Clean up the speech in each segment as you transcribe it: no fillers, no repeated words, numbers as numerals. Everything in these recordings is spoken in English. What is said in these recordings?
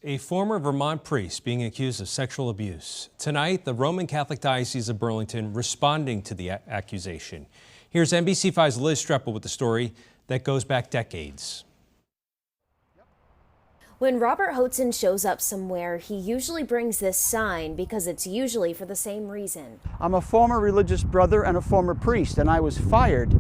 a former Vermont priest being accused of sexual abuse. Tonight, the Roman Catholic Diocese of Burlington responding to the accusation. Here's NBC5's Liz Streppel with the story that goes back decades. When Robert Hotzen shows up somewhere, he usually brings this sign because it's usually for the same reason. I'm a former religious brother and a former priest, and I was fired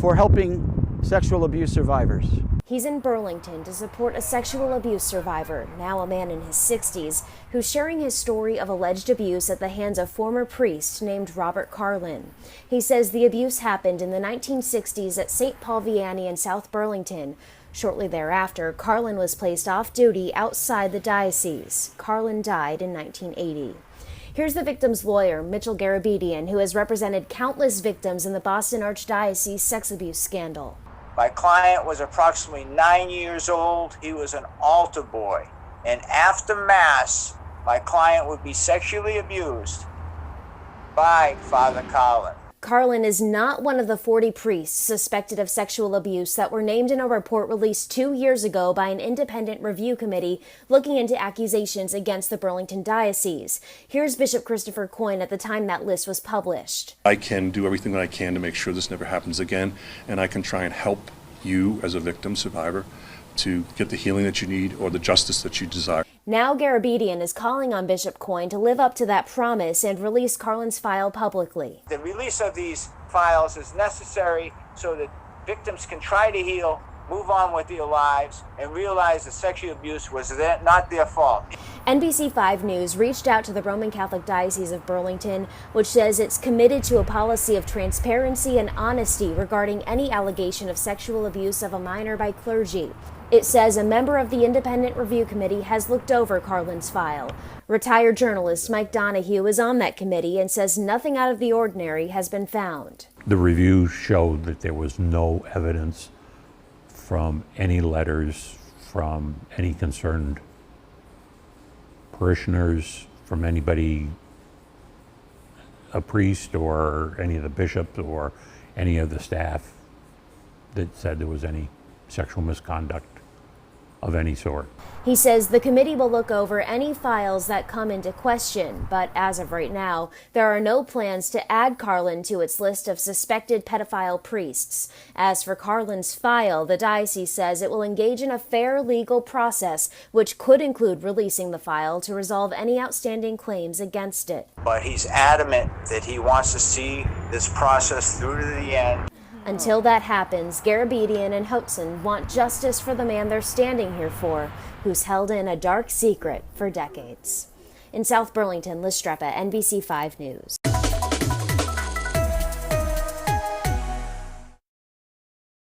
for helping sexual abuse survivors. He's in Burlington to support a sexual abuse survivor, now a man in his 60s, who's sharing his story of alleged abuse at the hands of former priest named Robert Carlin. He says the abuse happened in the 1960s at St. Paul Vianney in South Burlington. Shortly thereafter, Carlin was placed off duty outside the diocese. Carlin died in 1980. Here's the victim's lawyer, Mitchell Garabedian, who has represented countless victims in the Boston Archdiocese sex abuse scandal. My client was approximately 9 years old. He was an altar boy. And after Mass, my client would be sexually abused by Father Carlin. Carlin is not one of the 40 priests suspected of sexual abuse that were named in a report released 2 years ago by an independent review committee looking into accusations against the Burlington Diocese. Here's Bishop Christopher Coyne at the time that list was published. I can do everything that I can to make sure this never happens again, and I can try and help you as a victim survivor to get the healing that you need or the justice that you desire. Now Garabedian is calling on Bishop Coyne to live up to that promise and release Carlin's file publicly. The release of these files is necessary so that victims can try to heal, move on with their lives, and realize that sexual abuse was not their fault. NBC5 News reached out to the Roman Catholic Diocese of Burlington, which says it's committed to a policy of transparency and honesty regarding any allegation of sexual abuse of a minor by clergy. It says a member of the Independent Review Committee has looked over Carlin's file. Retired journalist Mike Donahue is on that committee and says nothing out of the ordinary has been found. The review showed that there was no evidence from any letters from any concerned parishioners, from anybody, a priest or any of the bishops or any of the staff, that said there was any sexual misconduct of any sort. He says the committee will look over any files that come into question, but as of right now, there are no plans to add Carlin to its list of suspected pedophile priests. As for Carlin's file, the diocese says it will engage in a fair legal process, which could include releasing the file to resolve any outstanding claims against it. But he's adamant that he wants to see this process through to the end. Until that happens, Garabedian and Hotzen want justice for the man they're standing here for, who's held in a dark secret for decades. In South Burlington, Liz Streppel, NBC5 News.